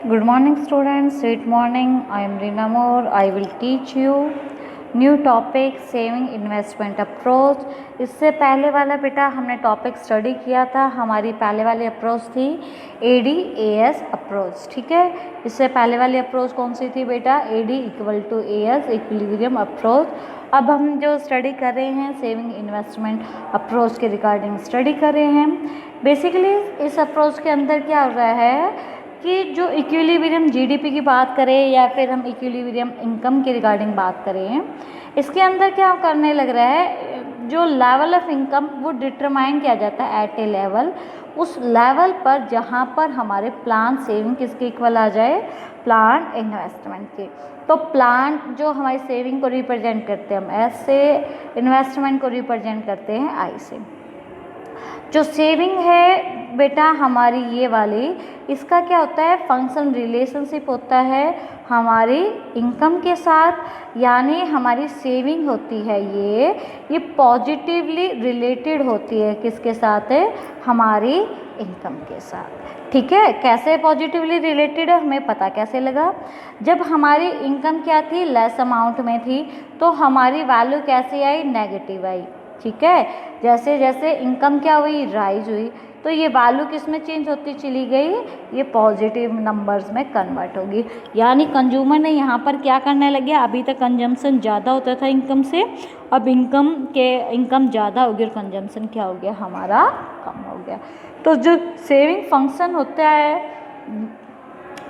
Good morning students, sweet morning. I am Rina Moore. I will teach you new topic saving investment approach. इससे पहले वाला बेटा हमने topic study किया था, हमारी पहले वाली अप्रोच थी ADAS अप्रोच। ठीक है, इससे पहले वाली अप्रोच कौन सी थी बेटा? AD equal to AS equilibrium approach. अब हम जो स्टडी कर रहे हैं सेविंग इन्वेस्टमेंट अप्रोच के रिगार्डिंग स्टडी कर रहे हैं। बेसिकली इस अप्रोच के अंदर क्या हो रहा है कि जो इक्विलिब्रियम जीडीपी की बात करें या फिर हम इक्विलिब्रियम इनकम के रिगार्डिंग बात करें, इसके अंदर क्या करने लग रहा है, जो लेवल ऑफ इनकम वो डिटरमाइन किया जाता है एट ए लेवल, उस लेवल पर जहाँ पर हमारे प्लान सेविंग किसके इक्वल आ जाए? प्लान इन्वेस्टमेंट के। तो प्लान जो हमारी सेविंग को रिप्रेजेंट करते हैं हम एस से, इन्वेस्टमेंट को रिप्रेजेंट करते हैं आई से। जो सेविंग है बेटा हमारी ये वाली, इसका क्या होता है? फंक्शन रिलेशनशिप होता है हमारी इनकम के साथ, यानी हमारी सेविंग होती है ये पॉजिटिवली रिलेटेड होती है किसके साथ है? हमारी इनकम के साथ। ठीक है, कैसे पॉजिटिवली रिलेटेड है हमें पता कैसे लगा? जब हमारी इनकम क्या थी? लेस अमाउंट में थी, तो हमारी वैल्यू कैसे आई? नेगेटिव आई। ठीक है, जैसे जैसे इनकम क्या हुई? राइज हुई, तो ये वैल्यू किस में चेंज होती चली गई? ये पॉजिटिव नंबर्स में कन्वर्ट होगी। यानी कंज्यूमर ने यहाँ पर क्या करने लगे? अभी तक कंजम्पशन ज़्यादा होता था इनकम से, अब इनकम ज़्यादा हो गई और कंजम्पशन क्या हो गया? हमारा कम हो गया। तो जो सेविंग फंक्शन होता है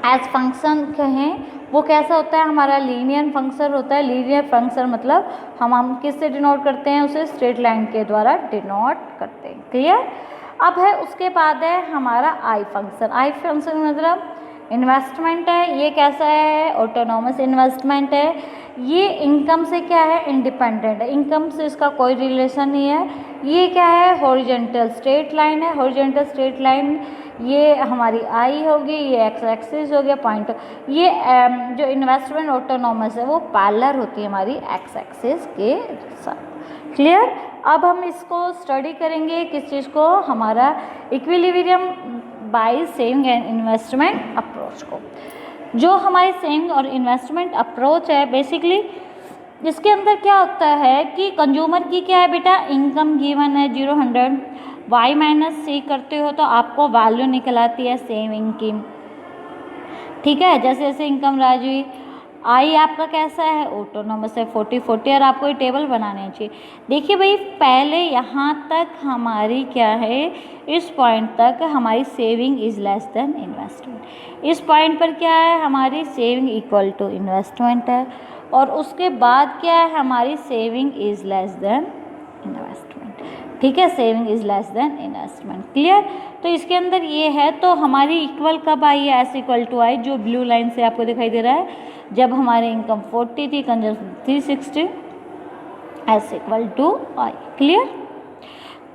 एज फंक्शन कहें, वो कैसा होता है? हमारा लीनियर फंक्शन होता है। लीनियर फंक्शन मतलब हम किससे डिनोट करते हैं? उसे स्ट्रेट लाइन के द्वारा डिनोट करते हैं। क्लियर? अब है उसके बाद है हमारा आई फंक्शन। आई फंक्शन मतलब इन्वेस्टमेंट है। ये कैसा है? ऑटोनॉमस इन्वेस्टमेंट है। ये इनकम से क्या है? इंडिपेंडेंट है, इनकम से इसका कोई रिलेशन नहीं है। ये क्या है? हॉरिजॉन्टल स्ट्रेट लाइन है। हॉरिजॉन्टल स्ट्रेट लाइन ये हमारी आई होगी, ये एक्स एक्सिस हो गया पॉइंट। ये जो इन्वेस्टमेंट ऑटोनॉमस है वो पैरेलल होती है हमारी एक्स एक्सिस के साथ। क्लियर? अब हम इसको स्टडी करेंगे किस चीज़ को? हमारा equilibrium bye saving and investment approach को। जो हमारी सेविंग और इन्वेस्टमेंट अप्रोच है, बेसिकली इसके अंदर क्या होता है कि कंज्यूमर की क्या है बेटा? इनकम गिवन है 0-100, y माइनस सी करते हो तो आपको वैल्यू निकल आती है सेविंग की। ठीक है, जैसे जैसे इनकम राइज हुई, आई आपका कैसा है? ऑटोनॉमस है 40-40, और आपको ये टेबल बनाने चाहिए। देखिए भाई, पहले यहाँ तक हमारी क्या है? इस पॉइंट तक हमारी saving is less than investment. इस पॉइंट पर क्या है? हमारी सेविंग इक्वल टू इन्वेस्टमेंट है, और उसके बाद क्या है? हमारी saving is less than investment. ठीक है, saving is less than investment. Clear? तो इसके अंदर ये है, तो हमारी इक्वल कब आई है? एस इक्वल टू आई, जो ब्लू लाइन से आपको दिखाई दे रहा है, जब हमारी इनकम 40 थी, consumption 360, S equal to I. Clear?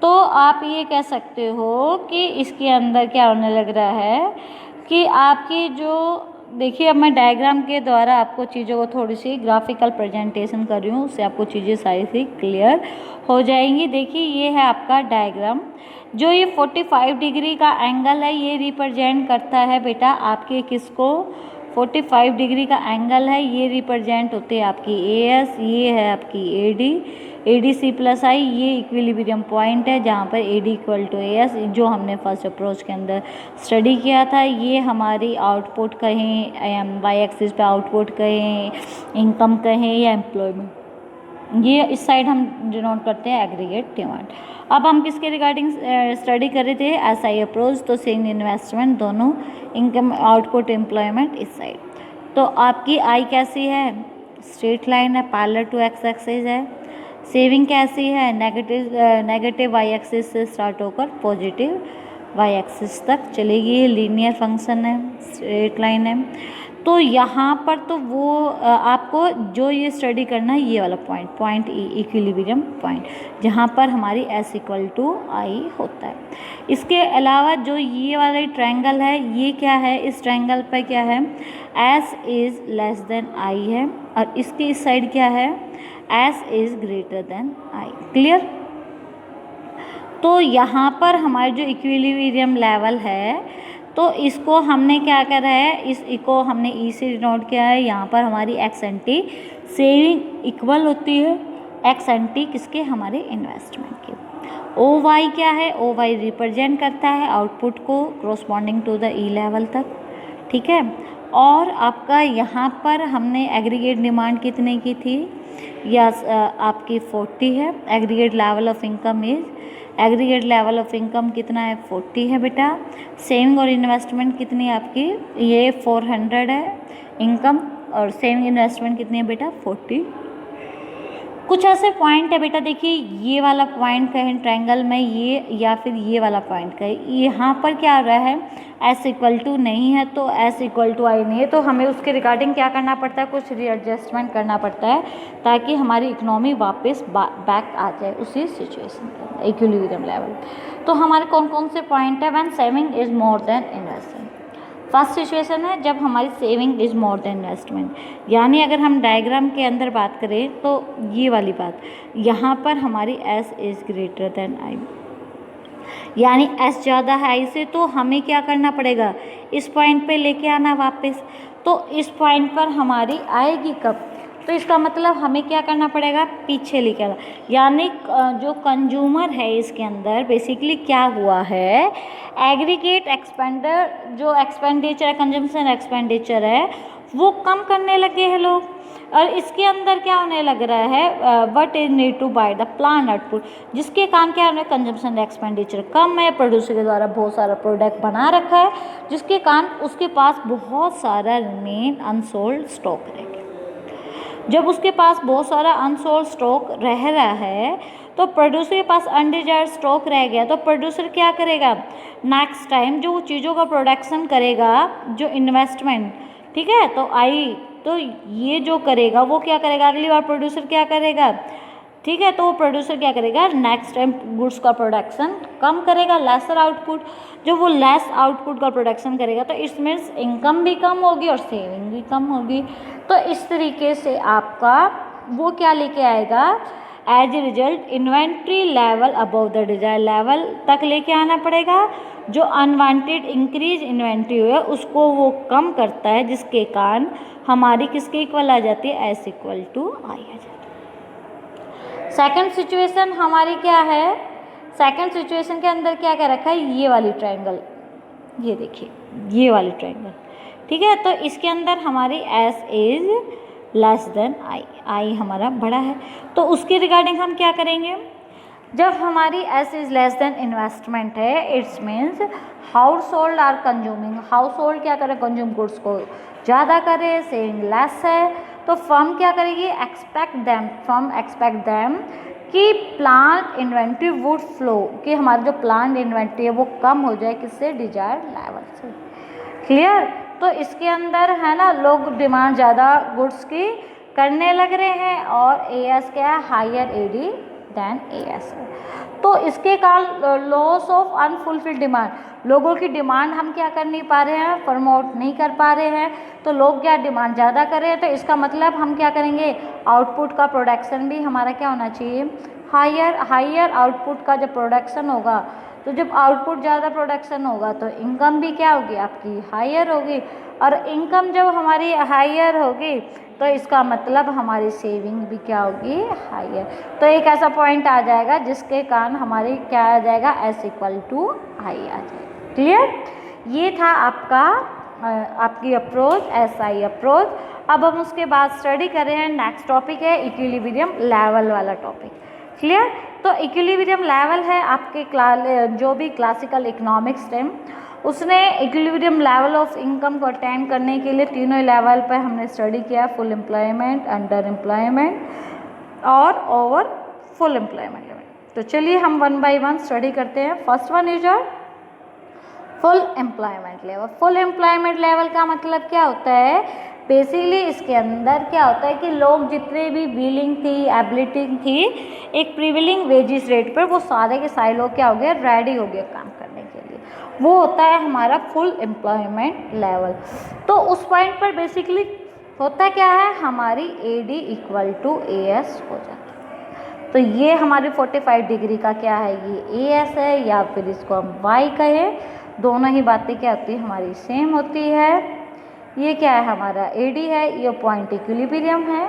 तो आप ये कह सकते हो कि इसके अंदर क्या होने लग रहा है कि आपकी जो, देखिए अब मैं डायग्राम के द्वारा आपको चीज़ों को थोड़ी सी ग्राफिकल प्रेजेंटेशन कर रही हूँ, उससे आपको चीज़ें सारी सी क्लियर हो जाएंगी। देखिए ये है आपका डायग्राम। जो ये 45 डिग्री का एंगल है, ये रिप्रेजेंट करता है बेटा आपके किसको? 45 डिग्री का एंगल है, ये रिप्रेजेंट होते हैं आपकी AS, ये है आपकी ADC प्लस आई, ये इक्विलिब्रियम पॉइंट है जहाँ पर AD इक्वल टू AS, जो हमने फर्स्ट अप्रोच के अंदर स्टडी किया था। ये हमारी आउटपुट कहें, वाई एक्सिस पे आउटपुट कहें, इनकम कहें या एम्प्लॉयमेंट, ये इस साइड हम डिनोट करते हैं एग्रीगेट डिमांड। अब हम किसके रिगार्डिंग स्टडी कर रहे थे? SI approach. तो सेविंग इन्वेस्टमेंट दोनों, इनकम आउटपुट एम्प्लॉयमेंट इस साइड। तो आपकी आई कैसी है? स्ट्रेट लाइन है, पैरेलल टू एक्स एक्सिस है। सेविंग कैसी है? नेगेटिव वाई एक्सिस से स्टार्ट होकर पॉजिटिव वाई एक्सिस तक चलेगी। लीनियर फंक्शन है, स्ट्रेट लाइन है। तो यहाँ पर तो वो आपको जो ये स्टडी करना है, ये वाला पॉइंट इक्विलिब्रियम पॉइंट, जहाँ पर हमारी S इक्वल टू आई होता है। इसके अलावा जो ये वाला ट्रायंगल है, ये क्या है? इस ट्रायंगल पर क्या है? S is less than I है, और इसकी इस साइड क्या है? S is greater than I. Clear? तो यहाँ पर हमारे जो इक्विलिब्रियम लेवल है, तो तो इसको हमने क्या करा है, इस को हमने ई से डिनोट किया है। यहाँ पर हमारी ex ante saving equal होती है एक्स एन टी किसके, हमारे इन्वेस्टमेंट के। ओ वाई क्या है, ओ वाई रिप्रेजेंट करता है आउटपुट को corresponding to the E level तक, ठीक है। और आपका यहाँ पर हमने एग्रीगेट डिमांड कितने की थी, या आपकी 40 है। Aggregate level of income is, aggregate level of income कितना है, 40 है बेटा। सेविंग और इन्वेस्टमेंट कितनी है आपकी, ये 400 है इनकम, और सेविंग इन्वेस्टमेंट कितनी है बेटा, 40। कुछ ऐसे पॉइंट है बेटा, देखिए ये वाला पॉइंट कहें ट्रायंगल में ये, या फिर ये वाला पॉइंट कहें, यहाँ पर क्या आ रहा है, एस इक्वल टू नहीं है तो एस इक्वल टू आई नहीं है, तो हमें उसके रिगार्डिंग क्या करना पड़ता है, कुछ रीएडजस्टमेंट करना पड़ता है ताकि हमारी इकोनॉमी वापस बैक आ जाए उसी सिचुएशन के इक्विलिब्रियम लेवल। तो हमारे कौन कौन से पॉइंट है, when saving is more than investment. First situation है जब हमारी saving is more than investment, यानी अगर हम डायग्राम के अंदर बात करें तो ये वाली बात, यहाँ पर हमारी S is greater than I, यानी एस ज़्यादा है आई से, तो हमें क्या करना पड़ेगा, इस पॉइंट पे लेके आना वापस। तो इस पॉइंट पर हमारी आएगी कब, तो इसका मतलब हमें क्या करना पड़ेगा, पीछे लेके आना। यानी जो कंज्यूमर है इसके अंदर बेसिकली क्या हुआ है, एग्रीगेट एक्सपेंडर जो एक्सपेंडिचर है, कंजम्पशन एक्सपेंडिचर है वो कम करने लगे हैं लोग, और इसके अंदर क्या होने लग रहा है, what is need to buy the plan output, जिसके कारण क्या होने, कंजम्पशन एक्सपेंडिचर कम है, प्रोड्यूसर के द्वारा बहुत सारा प्रोडक्ट बना रखा है, जिसके कारण उसके पास बहुत सारा रिमेन अनसोल्ड स्टॉक रहेगा। जब उसके पास बहुत सारा अनसोल्ड स्टॉक रह रहा है तो प्रोड्यूसर के पास अनडिजायर्ड स्टॉक रह गया, तो प्रोड्यूसर क्या करेगा, नेक्स्ट टाइम जो चीज़ों का प्रोडक्शन करेगा, जो इन्वेस्टमेंट, ठीक है, तो आई, तो ये जो करेगा वो क्या करेगा, अगली बार प्रोड्यूसर क्या करेगा, ठीक है, तो वो प्रोड्यूसर क्या करेगा, नेक्स्ट टाइम गुड्स का प्रोडक्शन कम करेगा, लेसर आउटपुट। जो वो लेस आउटपुट का प्रोडक्शन करेगा तो इस मीन्स इनकम भी कम होगी और सेविंग भी कम होगी। तो इस तरीके से आपका वो क्या लेके आएगा, as a result inventory level above the desire level तक लेके आना पड़ेगा। जो अनवांटेड इंक्रीज इन्वेंट्री हुआ उसको वो कम करता है, जिसके कारण हमारी किसके इक्वल आ जाती है, एस इक्वल टू आई आ जाती है। सेकंड सिचुएशन हमारी क्या है, सेकंड सिचुएशन के अंदर क्या क्या रखा है, ये वाली ट्रायंगल, ये देखिए ये वाली ट्रायंगल, ठीक है। तो इसके अंदर हमारी S is less than I, I हमारा बड़ा है, तो उसके रिगार्डिंग हम क्या करेंगे, जब हमारी S is less than investment है, it's means household are consuming, household क्या करे, कंज्यूम गुड्स को ज़्यादा करे, सेविंग लेस है, तो फर्म क्या करेगी, फर्म एक्सपेक्ट दैम कि प्लांट इन्वेंट्री वुड फ्लो, कि हमारी जो प्लांट इन्वेंट्री है वो कम हो जाए, किससे, डिजायर्ड लेवल से। क्लियर। तो इसके अंदर है ना, लोग डिमांड ज़्यादा गुड्स की करने लग रहे हैं, और एएस क्या है, हायर एडी देन एएस है। तो इसके कारण लॉस ऑफ अनफुलफिल्ड डिमांड, लोगों की डिमांड हम क्या कर नहीं पा रहे हैं, प्रमोट नहीं कर पा रहे हैं, तो लोग क्या डिमांड ज़्यादा कर रहे हैं, तो इसका मतलब हम क्या करेंगे, आउटपुट का प्रोडक्शन भी हमारा क्या होना चाहिए, हायर आउटपुट का जब प्रोडक्शन होगा, तो जब आउटपुट ज़्यादा प्रोडक्शन होगा तो इनकम भी क्या होगी आपकी, हायर होगी, और इनकम जब हमारी हायर होगी तो इसका मतलब हमारी सेविंग भी क्या होगी, हायर। तो एक ऐसा पॉइंट आ जाएगा जिसके कारण हमारी क्या आ जाएगा, एस इक्वल टू आई आ जाएगा। क्लियर। ये था आपका आपकी अप्रोच, एसआई अप्रोच। अब हम उसके बाद स्टडी कर रहे हैं, नेक्स्ट टॉपिक है इक्विलिब्रियम लेवल वाला टॉपिक। क्लियर। तो इक्विलिब्रियम लेवल है आपके जो भी क्लासिकल इकोनॉमिक्स टेम, उसने इक्विलिब्रियम लेवल ऑफ इनकम को अटेन करने के लिए तीनों लेवल पर हमने स्टडी किया, फुल एम्प्लॉयमेंट, अंडर एम्प्लॉयमेंट और ओवर फुल एम्प्लॉयमेंट लेवल। तो चलिए हम वन बाय वन स्टडी करते हैं। First one is full employment level. Full employment level का मतलब क्या होता है, बेसिकली इसके अंदर क्या होता है कि लोग जितने भी विलिंग थी, एबिलिटी थी, एक प्रिविलिंग वेजेस रेट पर वो सारे के सारे लोग क्या हो गए, रेडी हो गए काम करने के लिए, वो होता है हमारा फुल एम्प्लॉयमेंट लेवल। तो उस पॉइंट पर बेसिकली होता क्या है, हमारी AD इक्वल टू AS हो जाता है। तो ये हमारी 45 डिग्री का क्या है, ये AS है, या फिर इसको हम Y कहें दोनों ही बातें क्या होती है हमारी सेम होती है। ये क्या है हमारा एडी है, ये पॉइंट इक्विलिब्रियम है,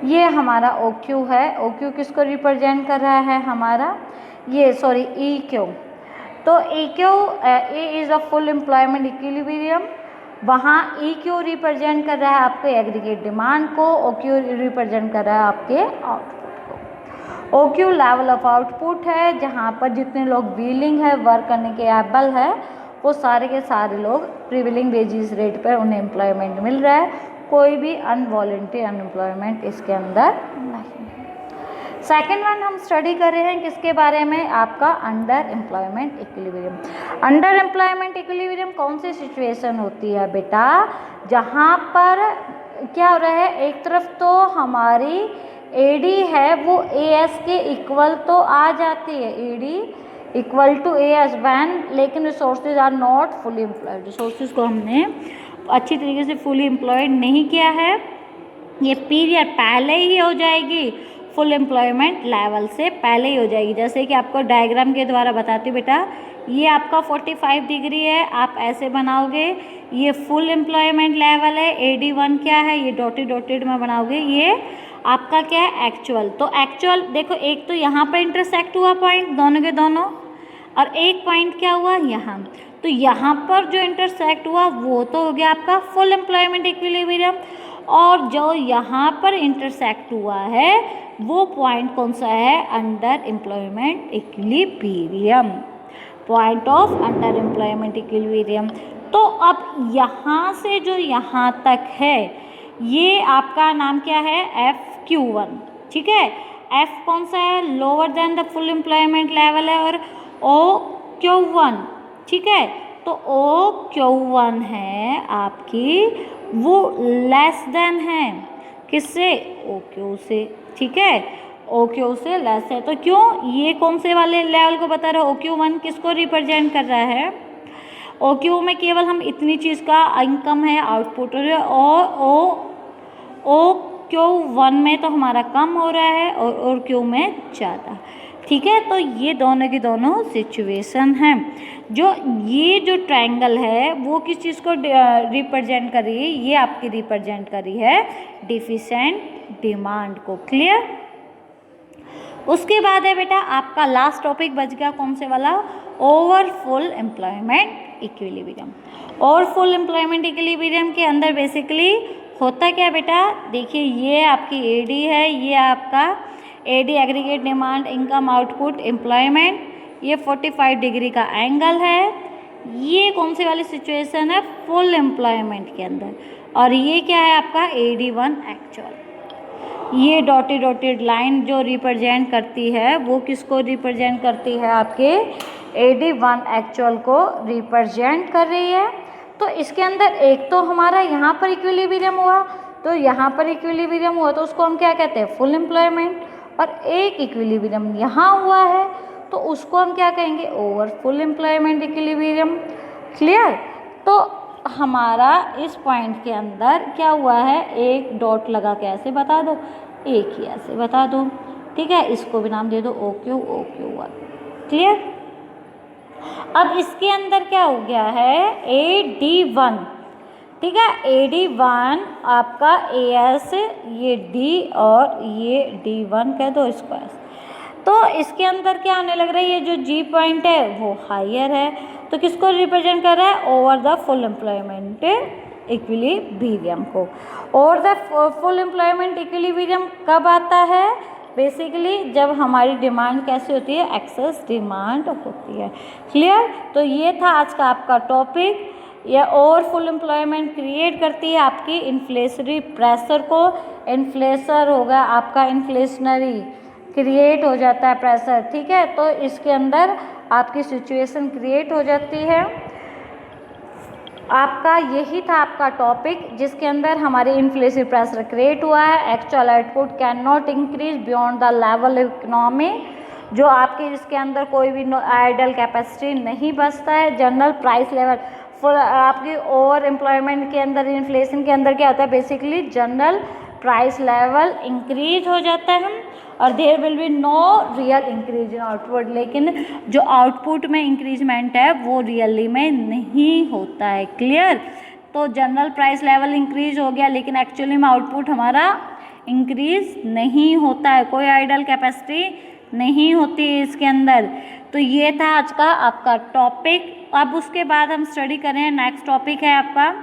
ये हमारा ओ क्यू है। ओ क्यू किसको रिप्रेजेंट कर रहा है हमारा, ये सॉरी ई क्यू। तो E Q A is a full employment equilibrium, वहाँ ई क्यू रिप्रेजेंट कर रहा है आपके एग्रीगेट डिमांड को, ओ क्यू रिप्रेजेंट कर रहा है आपके आउटपुट को। O Q level of output है, जहाँ पर जितने लोग विलिंग है, वर्क करने के एबल है, वो सारे के सारे लोग प्रिविलिंग वेजेस रेट पर उन्हें एम्प्लॉयमेंट मिल रहा है, कोई भी अनवॉलंटरी अनएम्प्लॉयमेंट इसके अंदर नहीं है। सेकेंड वन हम स्टडी कर रहे हैं किसके बारे में, आपका under employment equilibrium. Under employment equilibrium कौन सी सिचुएशन होती है बेटा, जहाँ पर क्या हो रहा है, एक तरफ तो हमारी एडी है वो एएस के इक्वल तो आ जाती है, AD equal to AS one, लेकिन resources are not fully employed, resources को हमने अच्छी तरीके से फुली एम्प्लॉयड नहीं किया है, ये पीरियड पहले ही हो जाएगी, फुल एम्प्लॉयमेंट लेवल से पहले ही हो जाएगी। जैसे कि आपको डायग्राम के द्वारा बताती हूँ बेटा, ये आपका 45 डिग्री है, आप ऐसे बनाओगे, ये फुल एम्प्लॉयमेंट लेवल है, AD1 क्या है, ये डॉटेड डॉटेड में बनाओगे, ये आपका क्या है एक्चुअल। तो एक्चुअल देखो, एक तो यहाँ पर इंटरसेक्ट हुआ पॉइंट दोनों के दोनों, और एक पॉइंट क्या हुआ यहाँ, तो यहाँ पर जो इंटरसेक्ट हुआ वो तो हो गया आपका फुल एम्प्लॉयमेंट इक्विलिब्रियम, और जो यहाँ पर इंटरसेक्ट हुआ है वो पॉइंट कौन सा है, under employment equilibrium, point of under employment equilibrium. तो अब यहाँ से जो यहाँ तक है ये आपका नाम क्या है, FQ1, ठीक है। F कौन सा है, lower than the full employment level है, और OQ1, ठीक है। तो OQ1 है आपकी वो लेस देन है किससे, OQ से, ठीक है, OQ से लेस है। तो क्यों, ये कौन से वाले लेवल को बता रहे हो, OQ1 किसको रिप्रेजेंट कर रहा है, OQ में केवल हम इतनी चीज़ का इनकम है, आउटपुट हो रहा है, और OQ1 में तो हमारा कम हो रहा है और OQ में ज़्यादा, ठीक है। तो ये दोनों की दोनों सिचुएशन हैं। जो ये जो ट्रायंगल है वो किस चीज़ को रिप्रेजेंट कर रही है, ये आपकी रिप्रेजेंट कर रही है डिफिशिएंट डिमांड को, क्लियर। उसके बाद है बेटा आपका लास्ट टॉपिक बच गया कौन से वाला, ओवर फुल एम्प्लॉयमेंट इक्विलिब्रियम। और फुल एम्प्लॉयमेंट इक्विलिब्रियम के अंदर बेसिकली होता क्या बेटा, देखिए ये आपकी एडी है, ये आपका AD aggregate demand income output employment, ये 45 डिग्री का एंगल है, ये कौन सी वाली सिचुएशन है, फुल एम्प्लॉयमेंट के अंदर, और ये क्या है आपका AD1 एक्चुअल। ये डॉटेड डॉटेड लाइन जो रिप्रेजेंट करती है वो किसको रिप्रेजेंट करती है, आपके AD1 एक्चुअल को रिप्रेजेंट कर रही है। तो इसके अंदर एक तो हमारा यहाँ पर इक्विलिब्रियम हुआ, तो यहाँ पर इक्विलिब्रियम हुआ तो उसको हम क्या कहते हैं, फुल एम्प्लॉयमेंट, और एक इक्विलिब्रियम यहाँ हुआ है तो उसको हम क्या कहेंगे, over full employment equilibrium, clear. तो हमारा इस पॉइंट के अंदर क्या हुआ है, एक डॉट लगा के ऐसे बता दो, एक ही ऐसे बता दो, ठीक है। इसको भी नाम दे दो OQ1, क्लियर। अब इसके अंदर क्या हो गया है, AD1, ठीक है, AD1 आपका AS, ये D और ये D1 कह दो इसको ऐसे। तो इसके अंदर क्या होने लग रहा है, ये जो G पॉइंट है वो हायर है, तो किसको रिप्रेजेंट कर रहा है, over the full employment equilibrium को। और द फुल एम्प्लॉयमेंट इक्विलिब्रियम कब आता है, बेसिकली जब हमारी डिमांड कैसी होती है, एक्सेस डिमांड होती है, क्लियर। तो ये था आज का आपका टॉपिक, यह ओवर फुल एम्प्लॉयमेंट क्रिएट करती है आपकी इन्फ्लेशनरी प्रेशर को, इन्फ्लेशन होगा आपका, इन्फ्लेशनरी क्रिएट हो जाता है प्रेशर, ठीक है। तो इसके अंदर आपकी सिचुएशन क्रिएट हो जाती है। आपका यही था आपका टॉपिक जिसके अंदर हमारी इन्फ्लेशन प्रेशर क्रिएट हुआ है, actual output can not increase beyond the level of economy, जो आपके इसके अंदर कोई भी आइडल कैपेसिटी नहीं बचता है। जनरल प्राइस लेवल फुल आपकी ओवर एम्प्लॉयमेंट के अंदर, इन्फ्लेशन के अंदर क्या होता है, basically general price level increase हो जाता है और there will be no real increase in output, लेकिन जो आउटपुट में इंक्रीजमेंट है वो रियली में नहीं होता है। क्लियर? तो जनरल प्राइस लेवल इंक्रीज हो गया लेकिन एक्चुअली में आउटपुट हमारा इंक्रीज नहीं होता है, कोई आइडल कैपेसिटी नहीं होती है इसके अंदर। तो ये था आज का आपका टॉपिक। अब उसके बाद हम स्टडी कर रहे हैं, नेक्स्ट टॉपिक है आपका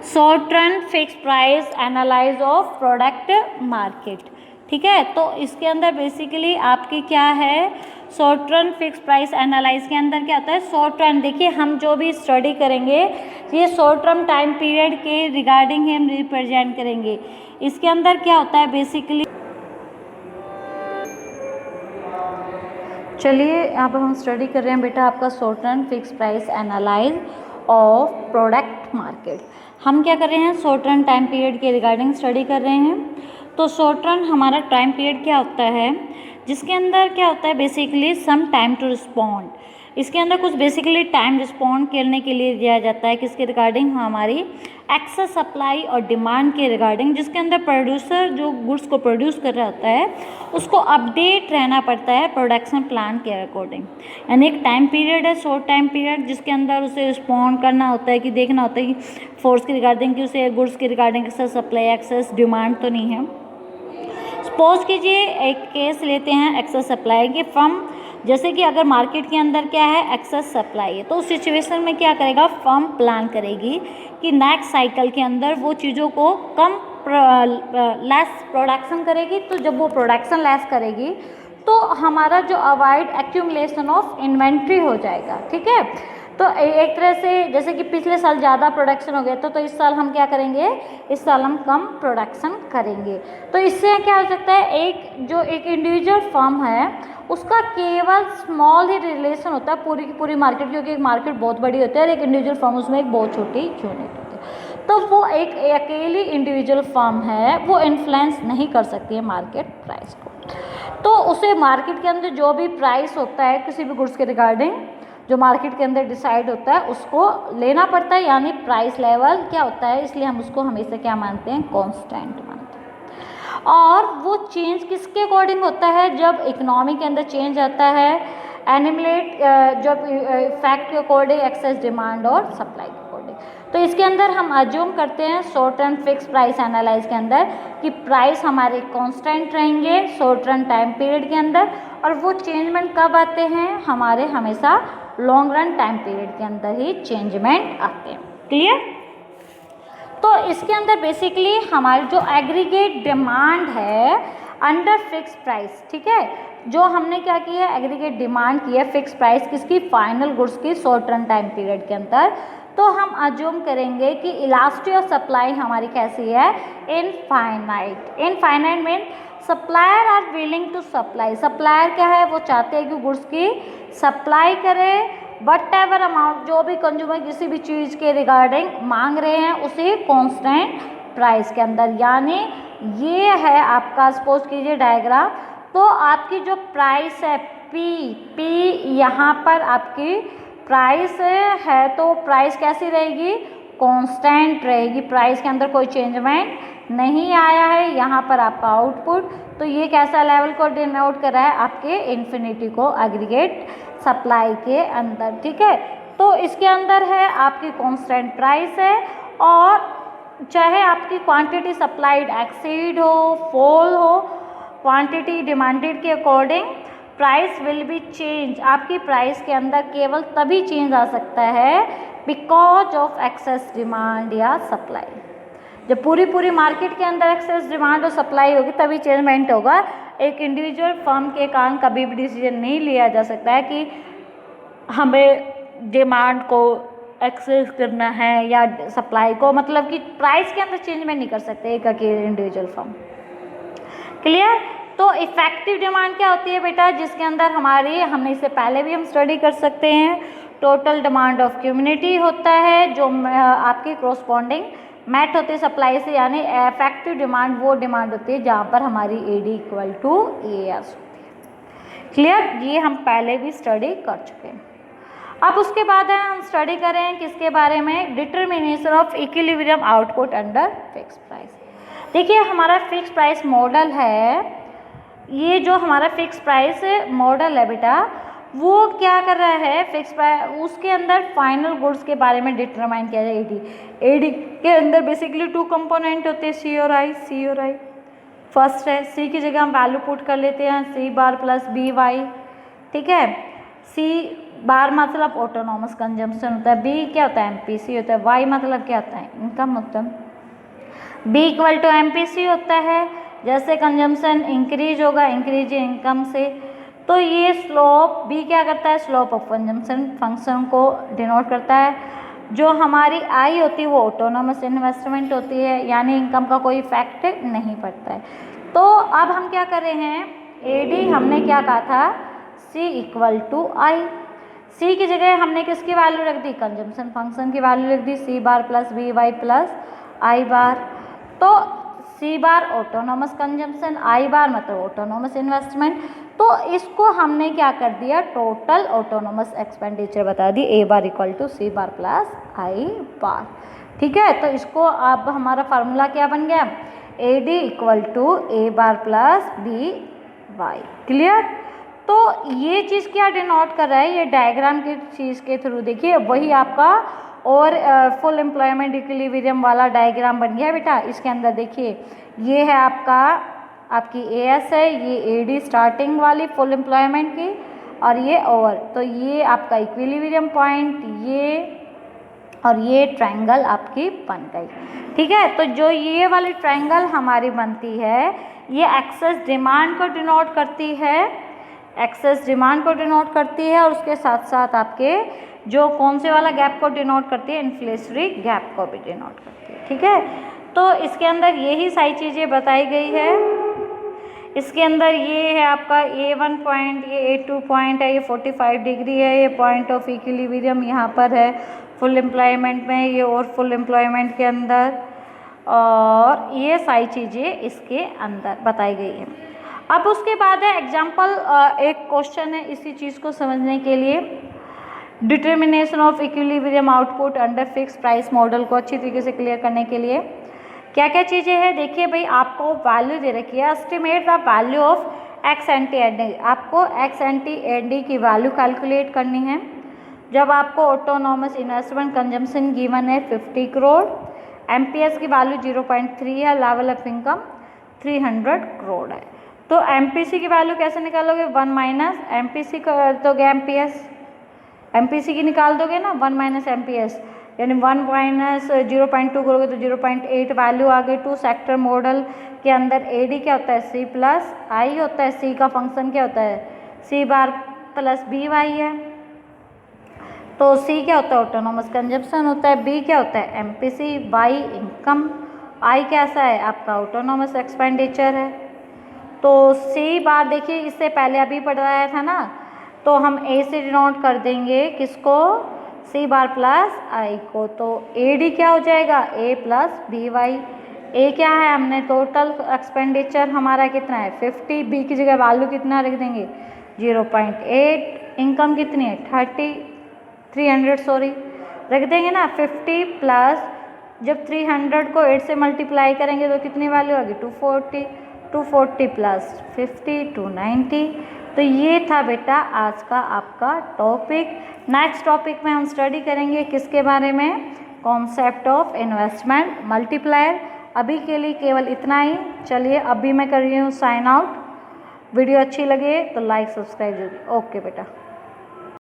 short run fix price analyse of product market. ठीक है, तो इसके अंदर बेसिकली आपकी क्या है, short run fix price analyse के अंदर क्या होता है, शॉर्ट रन, देखिए हम जो भी स्टडी करेंगे ये शॉर्ट टर्म टाइम पीरियड के रिगार्डिंग हम रिप्रेजेंट करेंगे। इसके अंदर क्या होता है बेसिकली, चलिए अब हम स्टडी कर रहे हैं बेटा आपका short run fix price analyse of product market. हम क्या कर रहे हैं, शॉर्ट रन टाइम पीरियड के रिगार्डिंग स्टडी कर रहे हैं। तो शॉर्ट रन हमारा टाइम पीरियड क्या होता है, जिसके अंदर क्या होता है basically some time to respond, इसके अंदर कुछ बेसिकली टाइम रिस्पॉन्ड करने के लिए दिया जाता है, किसके रिगार्डिंग, हमारी एक्सेस सप्लाई और डिमांड के रिगार्डिंग, जिसके अंदर प्रोड्यूसर जो गुड्स को प्रोड्यूस कर रहा होता है उसको अपडेट रहना पड़ता है प्रोडक्शन प्लान के अकॉर्डिंग। यानी एक टाइम पीरियड है, शॉर्ट टाइम पीरियड, जिसके अंदर उसे रिस्पॉन्ड करना होता है कि देखना होता है कि फोर्स के रिगार्डिंग कि उसे गुड्स के regarding excess supply excess demand तो नहीं है। सपोज कीजिए एक केस लेते हैं एक्सेस सप्लाई के फर्म, जैसे कि अगर मार्केट के अंदर क्या है एक्सेस सप्लाई है, तो उस सिचुएशन में क्या करेगा, फर्म प्लान करेगी कि नेक्स्ट साइकिल के अंदर वो चीज़ों को कम लेस प्रोडक्शन करेगी। तो जब वो प्रोडक्शन लेस करेगी तो हमारा जो अवॉइड एक्यूमुलेशन ऑफ इन्वेंट्री हो जाएगा। ठीक है, तो एक तरह से जैसे कि पिछले साल ज़्यादा प्रोडक्शन हो गया तो इस साल हम क्या करेंगे, इस साल हम कम प्रोडक्शन करेंगे। तो इससे क्या हो सकता है, एक इंडिविजुअल फर्म है उसका केवल स्मॉल ही रिलेशन होता है पूरी की पूरी मार्केट, क्योंकि एक मार्केट बहुत बड़ी होती है और एक इंडिविजुअल फर्म उसमें एक बहुत छोटी यूनिट होती है। तो वो एक अकेली इंडिविजुअल फर्म है, वो इन्फ्लुएंस नहीं कर सकती है मार्केट प्राइस को। तो उसे मार्केट के अंदर जो भी प्राइस होता है किसी भी गुड्स के रिगार्डिंग जो मार्केट के अंदर डिसाइड होता है उसको लेना पड़ता है, यानी प्राइस लेवल क्या होता है, इसलिए हम उसको हमेशा क्या मानते हैं, कांस्टेंट मानते हैं। और वो चेंज किसके अकॉर्डिंग होता है, जब इकोनॉमी के अंदर चेंज आता है, एनिमुलेट जब फैक्ट के अकॉर्डिंग एक्सेस डिमांड और सप्लाई के अकॉर्डिंग। तो इसके अंदर हम अज्यूम करते हैं short run fix price analyse के अंदर कि प्राइस हमारे कांस्टेंट रहेंगे शॉर्ट रन टाइम पीरियड के अंदर, और वो चेंजमेंट कब आते हैं, हमारे हमेशा लॉन्ग रन टाइम पीरियड के अंदर ही चेंजमेंट आते हैं। क्लियर? तो इसके अंदर बेसिकली हमारी जो एग्रीगेट डिमांड है अंडर फिक्स प्राइस, ठीक है, जो हमने क्या किया है, एग्रीगेट डिमांड की है फिक्स प्राइस किसकी, फाइनल गुड्स की शॉर्ट रन टाइम पीरियड के अंदर। तो हम अज्यूम करेंगे कि इलास्टिक ऑफ सप्लाई हमारी कैसी है, infinite. Infinite mean supplier are willing to supply, supplier क्या है, वो चाहते हैं कि गुड्स की सप्लाई करे वट एवर अमाउंट, जो भी कंज्यूमर किसी भी चीज़ के रिगार्डिंग मांग रहे हैं उसे कांस्टेंट प्राइस के अंदर। यानी ये है आपका, सपोज कीजिए डायग्राम, तो आपकी जो प्राइस है पी यहाँ पर आपकी प्राइस है, तो प्राइस कैसी रहेगी, कांस्टेंट रहेगी, प्राइस के अंदर कोई चेंजमेंट नहीं आया है। यहाँ पर आपका आउटपुट, तो ये कैसा लेवल को डिनोट कर रहा है, आपके इन्फिनिटी को एग्रीगेट सप्लाई के अंदर। ठीक है, तो इसके अंदर है आपकी कांस्टेंट प्राइस है, और चाहे आपकी क्वांटिटी सप्लाइड एक्सीड हो फॉल हो, क्वांटिटी डिमांडेड के according price will be change. आपकी प्राइस के अंदर केवल तभी चेंज आ सकता है बिकॉज ऑफ एक्सेस डिमांड या सप्लाई। जब पूरी मार्केट के अंदर एक्सेस डिमांड और सप्लाई होगी तभी चेंजमेंट होगा। एक इंडिविजुअल फर्म के कारण कभी भी डिसीजन नहीं लिया जा सकता है कि हमें डिमांड को एक्सेस करना है या सप्लाई को, मतलब कि प्राइस के अंदर चेंजमेंट नहीं कर सकते एक अकेले इंडिविजुअल फर्म। क्लियर? तो इफेक्टिव डिमांड क्या होती है बेटा, जिसके अंदर हमारी, हमने इससे पहले भी हम स्टडी कर सकते हैं, टोटल डिमांड ऑफ कम्युनिटी होता है जो आपकी कॉरस्पॉन्डिंग मैट होती है सप्लाई से, यानी इफेक्टिव डिमांड वो डिमांड होती है जहाँ पर हमारी AD इक्वल टू AS होती है। क्लियर? ये हम पहले भी स्टडी कर चुके हैं। अब उसके बाद है हम स्टडी करें किसके बारे में, determination of equilibrium output under fix price. देखिए हमारा फिक्स प्राइस मॉडल है, ये जो हमारा फिक्स प्राइस मॉडल है बेटा, वो क्या कर रहा है, फिक्स प्राइस उसके अंदर फाइनल गुड्स के बारे में डिटरमाइन किया जाए। एडी के अंदर बेसिकली 2 कंपोनेंट होते हैं, सी और आई। फर्स्ट है सी की जगह हम वैल्यू पुट कर लेते हैं सी बार प्लस बी वाई, ठीक है। सी बार मतलब ऑटोनॉमस कंजम्पशन होता है, बी क्या होता है, एमपीसी होता है, वाई मतलब क्या होता है, इनकम होता है। बी इक्वल टू एमपीसी होता है, जैसे कंजम्पशन इंक्रीज होगा इंक्रीज इनकम से, तो ये स्लोप बी क्या करता है, स्लोप ऑफ कंजम्पशन फंक्शन को डिनोट करता है। जो हमारी आई होती है वो ऑटोनॉमस इन्वेस्टमेंट होती है, यानी इनकम का कोई इफेक्ट नहीं पड़ता है। तो अब हम क्या कर रहे हैं, एडी हमने क्या कहा था, सी इक्वल टू आई। सी की जगह हमने किसकी वैल्यू रख दी, कंजम्पशन फंक्शन की वैल्यू रख दी, सी bar plus B Y plus I बार। तो सी बार ऑटोनॉमस कंजम्पशन, आई बार मतलब ऑटोनॉमस इन्वेस्टमेंट, तो इसको हमने क्या कर दिया, टोटल ऑटोनॉमस एक्सपेंडिचर बता दी, A bar equal to C bar plus I bar, ठीक है। तो इसको अब हमारा फार्मूला क्या बन गया, A D equal to A bar plus B Y, clear. तो ये चीज़ क्या डिनोट कर रहा है, ये डायग्राम की चीज़ के थ्रू देखिए वही आपका और फुल एम्प्लॉयमेंट इक्विलिब्रियम वाला डायग्राम बन गया है बेटा। इसके अंदर देखिए ये है आपकी एएस है, ये एडी स्टार्टिंग वाली फुल एम्प्लॉयमेंट की, और ये ओवर, तो ये आपका इक्विलिब्रियम पॉइंट, ये और ये ट्रायंगल आपकी बन गई, ठीक है। तो जो ये वाली ट्रायंगल हमारी बनती है, ये एक्सेस डिमांड को डिनोट करती है, एक्सेस डिमांड को डिनोट करती है, और उसके साथ साथ आपके जो कौन से वाला गैप को डिनोट करती है, इन्फ्लेशनरी गैप को भी डिनोट करती है, ठीक है। तो इसके अंदर यही सारी चीज़ें बताई गई है। इसके अंदर ये है आपका A1 पॉइंट, ये A2 पॉइंट है, ये 45 डिग्री है, ये पॉइंट ऑफ इक्विलिब्रियम यहाँ पर है फुल एम्प्लॉयमेंट में, ये और फुल एम्प्लॉयमेंट के अंदर, और ये सारी चीज़ें इसके अंदर बताई गई है। अब उसके बाद है एग्जाम्पल, एक क्वेश्चन है इसी चीज़ को समझने के लिए, determination of equilibrium output under fix price model को अच्छी तरीके से क्लियर करने के लिए क्या क्या चीज़ें हैं। देखिए भाई आपको वैल्यू दे रखी है, estimate the value of ex ante AD, आपको एक्स एंटी एडी की वैल्यू कैलकुलेट करनी है। जब आपको ऑटोनॉमस इन्वेस्टमेंट कंजम्पशन गिवन है 50 करोड़, एमपीएस की वैल्यू 0.3 है, लेवल ऑफ इनकम 300 करोड़ है। तो एमपीसी की वैल्यू कैसे निकालोगे, 1 माइनस एमपीसी कर दोगे, एमपीसी की निकाल दोगे ना, 1 माइनस एमपीएस, यानी 1 माइनस 0.2 करोगे तो 0.8 वैल्यू आ गई। 2 सेक्टर मॉडल के अंदर एडी क्या होता है, सी प्लस आई होता है, सी का फंक्शन क्या होता है, सी बार प्लस बी वाई है। तो सी क्या होता है, ऑटोनॉमस कंजम्पशन होता है, बी क्या होता है, एमपीसी, वाई इनकम, आई कैसा है आपका ऑटोनॉमस एक्सपेंडिचर है। तो सी बार देखिए इससे पहले अभी पढ़ाया था ना, तो हम ए से डिनोट कर देंगे किसको, सी बार प्लस आई को। तो ए डी क्या हो जाएगा, ए प्लस बी वाई। ए क्या है, हमने टोटल एक्सपेंडिचर हमारा कितना है 50, बी की जगह वैल्यू कितना रख देंगे 0.8, इनकम कितनी है 300 सॉरी रख देंगे ना 50 प्लस, जब 300 को 8 से मल्टीप्लाई करेंगे तो कितनी वैल्यू आ गई 240 प्लस 50 290। तो ये था बेटा आज का आपका टॉपिक। नेक्स्ट टॉपिक में हम स्टडी करेंगे किसके बारे में, कॉन्सेप्ट ऑफ इन्वेस्टमेंट मल्टीप्लायर। अभी के लिए केवल इतना ही। चलिए अभी मैं कर रही हूँ साइन आउट। वीडियो अच्छी लगे तो लाइक सब्सक्राइब जरूर। ओके बेटा।